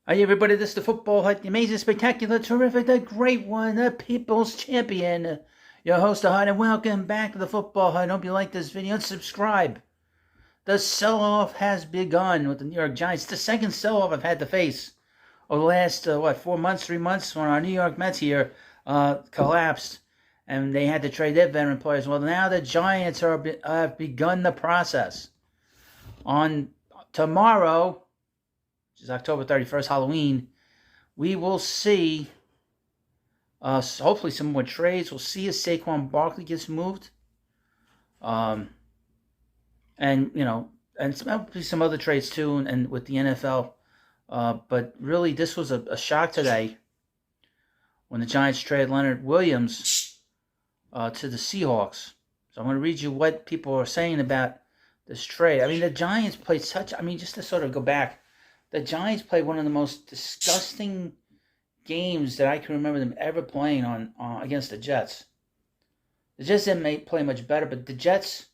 Hi everybody, this is the Football Hut, the amazing, spectacular, terrific, the great one, the People's Champion. Your host, the Hut, and welcome back to the Football Hut. I hope you like this video and subscribe. The sell-off has begun with the New York Giants. The second sell-off I've had to face over the last, 4 months, 3 months, when our New York Mets here collapsed. And they had to trade their veteran players. Well, now the Giants have begun the process. On tomorrow, which is October 31st, Halloween, we will see hopefully some more trades. We'll see if Saquon Barkley gets moved. And some other trades too, and with the NFL. But really, this was a shock today when the Giants traded Leonard Williams to the Seahawks. So I'm going to read you what people are saying about this trade. I mean, the Giants played just to sort of go back, the Giants played one of the most disgusting games that I can remember them ever playing on against the Jets. The Jets didn't play much better, but the Jets,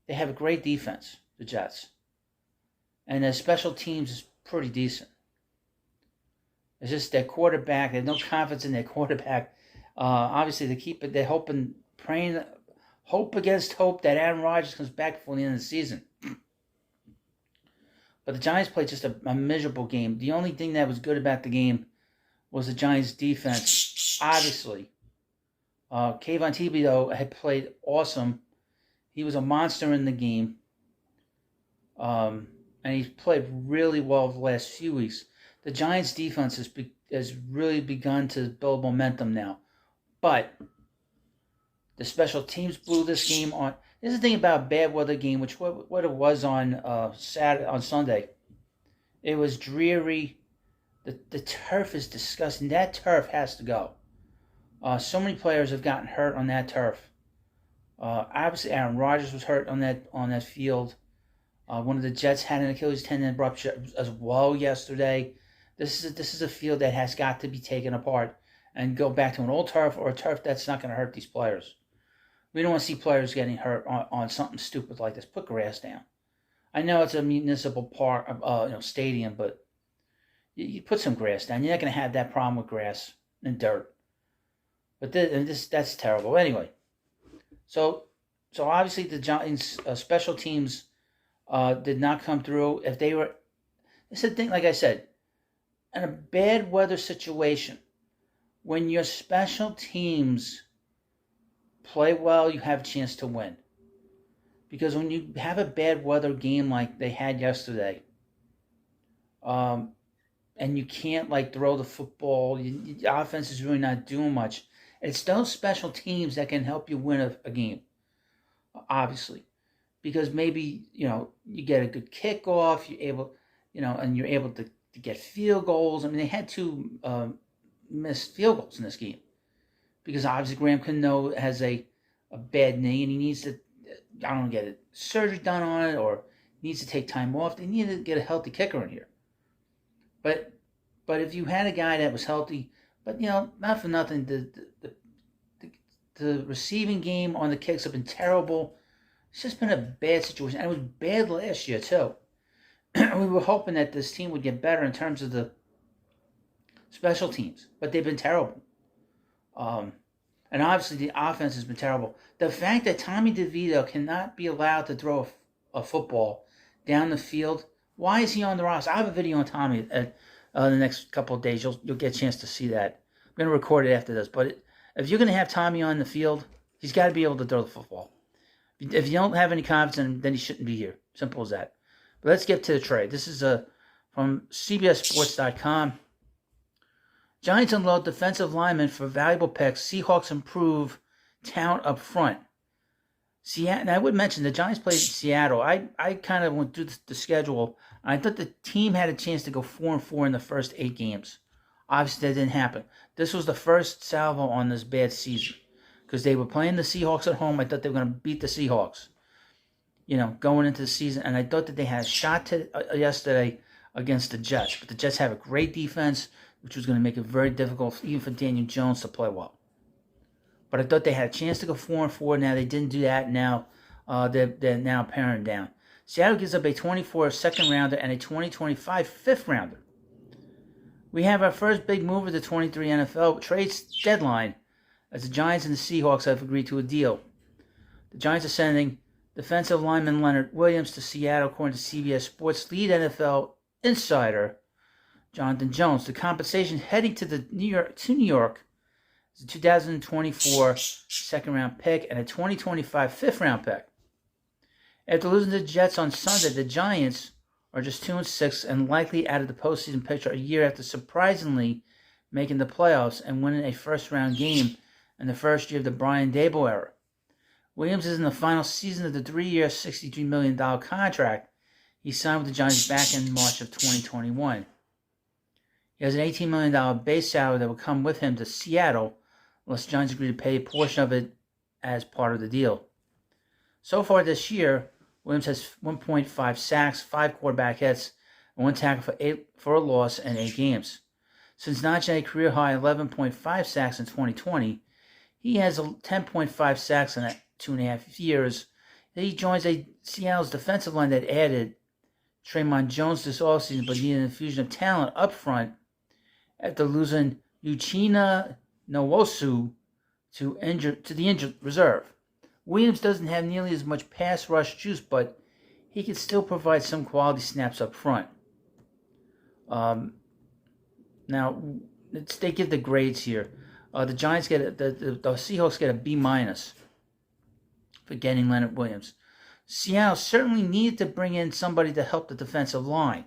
they have a great defense, the Jets. And their special teams is pretty decent. It's just their quarterback, they have no confidence in their quarterback. Obviously, they keep it, they're hoping, praying, hope against hope that Aaron Rodgers comes back before the end of the season. But the Giants played just a miserable game. The only thing that was good about the game was the Giants' defense. Obviously, Kayvon Thibodeau had played awesome. He was a monster in the game. And he's played really well the last few weeks. The Giants' defense has really begun to build momentum now. But the special teams blew this game on. This is the thing about a bad weather game, which what it was on Sunday. It was dreary. The turf is disgusting. That turf has to go. So many players have gotten hurt on that turf. Obviously, Aaron Rodgers was hurt on that field. One of the Jets had an Achilles tendon rupture as well yesterday. This is a field that has got to be taken apart and go back to an old turf or a turf that's not going to hurt these players. We don't want to see players getting hurt on something stupid like this. Put grass down. I know it's a municipal park, stadium, but you put some grass down. You're not going to have that problem with grass and dirt. But that's terrible. Anyway, so obviously the Giants' special teams did not come through. If they were, it's the thing. Like I said, in a bad weather situation, when your special teams play well, you have a chance to win. Because when you have a bad weather game like they had yesterday, and you can't throw the football, the offense is really not doing much. It's those special teams that can help you win a game, obviously, because maybe you get a good kickoff, you're able to get field goals. I mean, they had two missed field goals in this game. Because obviously Graham Cano has a bad knee and he needs to, get a surgery done on it or needs to take time off. They need to get a healthy kicker in here. But if you had a guy that was healthy, but not for nothing, the receiving game on the kicks have been terrible. It's just been a bad situation. And it was bad last year too. We were hoping that this team would get better in terms of the special teams, but they've been terrible. And obviously the offense has been terrible. The fact that Tommy DeVito cannot be allowed to throw a football down the field, why is he on the roster? I have a video on Tommy the next couple of days. You'll get a chance to see that. I'm going to record it after this. But if you're going to have Tommy on the field, he's got to be able to throw the football. If you don't have any confidence in him, then he shouldn't be here. Simple as that. But let's get to the trade. This is from CBSSports.com. Giants unload defensive linemen for valuable picks. Seahawks improve talent up front. And I would mention the Giants played Seattle. I kind of went through the schedule. And I thought the team had a chance to go 4-4 in the first 8 games. Obviously, that didn't happen. This was the first salvo on this bad season. Because they were playing the Seahawks at home. I thought they were going to beat the Seahawks, going into the season. And I thought that they had a shot yesterday against the Jets. But the Jets have a great defense, which was going to make it very difficult even for Daniel Jones to play well. But I thought they had a chance to go 4-4. Now they didn't do that. Now they're now paring down. Seattle gives up a 24 second rounder and a 2025 fifth rounder. We have our first big move of the 23 NFL trades deadline, as the Giants and the Seahawks have agreed to a deal. The Giants are sending defensive lineman Leonard Williams to Seattle, according to CBS Sports lead NFL insider Jonathan Jones. The compensation heading to New York is a 2024 second-round pick and a 2025 fifth-round pick. After losing to the Jets on Sunday, the Giants are just 2-6 and likely out of the postseason picture a year after surprisingly making the playoffs and winning a first-round game in the first year of the Brian Daboll era. Williams is in the final season of the 3-year, $63 million contract he signed with the Giants back in March of 2021. He has an $18 million base salary that will come with him to Seattle unless the Giants agree to pay a portion of it as part of the deal. So far this year, Williams has 1.5 sacks, 5 quarterback hits, and 1 tackle for a loss in 8 games. Since notching a career-high 11.5 sacks in 2020, he has 10.5 sacks in 2.5 years. He joins Seattle's defensive line that added Traymon Jones this offseason, but needed an infusion of talent up front after losing Uchenna Nwosu to the injured reserve. Williams doesn't have nearly as much pass rush juice, but he can still provide some quality snaps up front. Now, they give the grades here. The Giants get the Seahawks get a B- for getting Leonard Williams. Seattle certainly needed to bring in somebody to help the defensive line,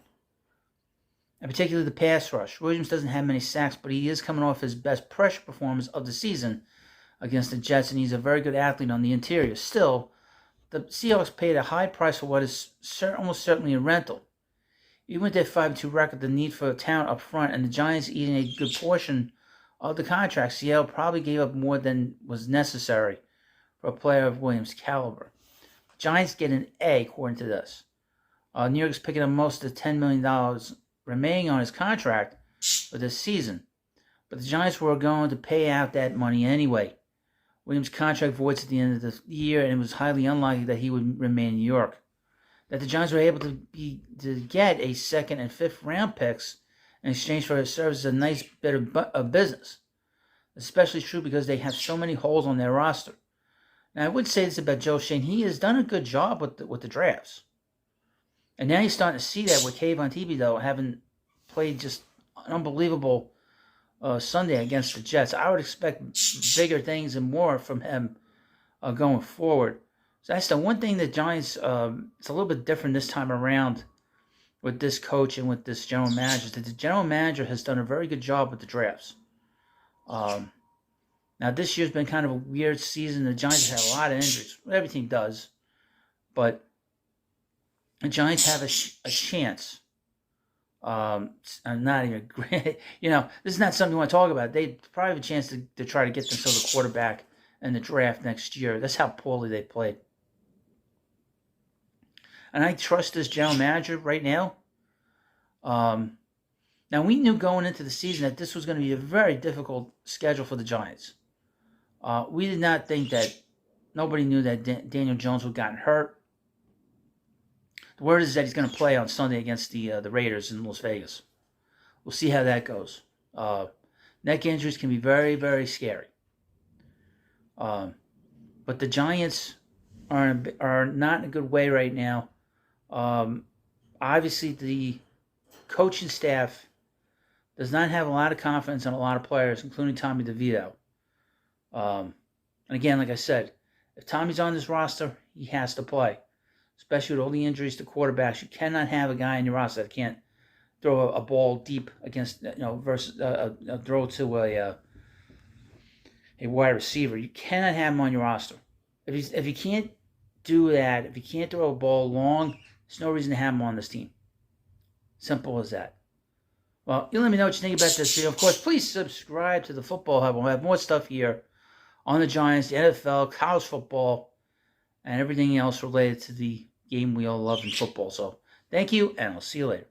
and particularly the pass rush. Williams doesn't have many sacks, but he is coming off his best pressure performance of the season against the Jets, and he's a very good athlete on the interior. Still, the Seahawks paid a high price for what is almost certainly a rental. Even with their 5-2 record, the need for talent up front, and the Giants eating a good portion of the contract, Seattle probably gave up more than was necessary for a player of Williams' caliber. Giants get an A, according to this. New York is picking up most of the $10 million remaining on his contract for this season, but the Giants were going to pay out that money anyway. Williams' contract voids at the end of the year, and it was highly unlikely that he would remain in New York. That the Giants were able to get a second and fifth round picks in exchange for his service is a nice bit of business. Especially true because they have so many holes on their roster. Now, I would say this about Joe Schoen. He has done a good job with the drafts. And now you're starting to see that with Kayvon Thibodeaux having played just an unbelievable Sunday against the Jets. I would expect bigger things and more from him going forward. So that's the one thing that Giants, it's a little bit different this time around with this coach and with this general manager, that the general manager has done a very good job with the drafts. Now, this year's been kind of a weird season. The Giants have had a lot of injuries. Every team does. But the Giants have a chance. Not even great. This is not something you want to talk about. They probably have a chance to try to get themselves a quarterback in the draft next year. That's how poorly they played. And I trust this general manager right now. Now, we knew going into the season that this was going to be a very difficult schedule for the Giants. We did not think that, nobody knew that Daniel Jones would gotten hurt. The word is that he's going to play on Sunday against the Raiders in Las Vegas. We'll see how that goes. Neck injuries can be very, very scary. But the Giants are not in a good way right now. Obviously, the coaching staff does not have a lot of confidence in a lot of players, including Tommy DeVito. And again, like I said, if Tommy's on this roster, he has to play. Especially with all the injuries to quarterbacks. You cannot have a guy in your roster that can't throw a ball deep against, versus throw to a wide receiver. You cannot have him on your roster. If you can't do that, if you can't throw a ball long, there's no reason to have him on this team. Simple as that. Well, you let me know what you think about this video. Of course, please subscribe to the Football Hub. We'll have more stuff here on the Giants, the NFL, college football, and everything else related to the game we all love in football. So, thank you, and I'll see you later.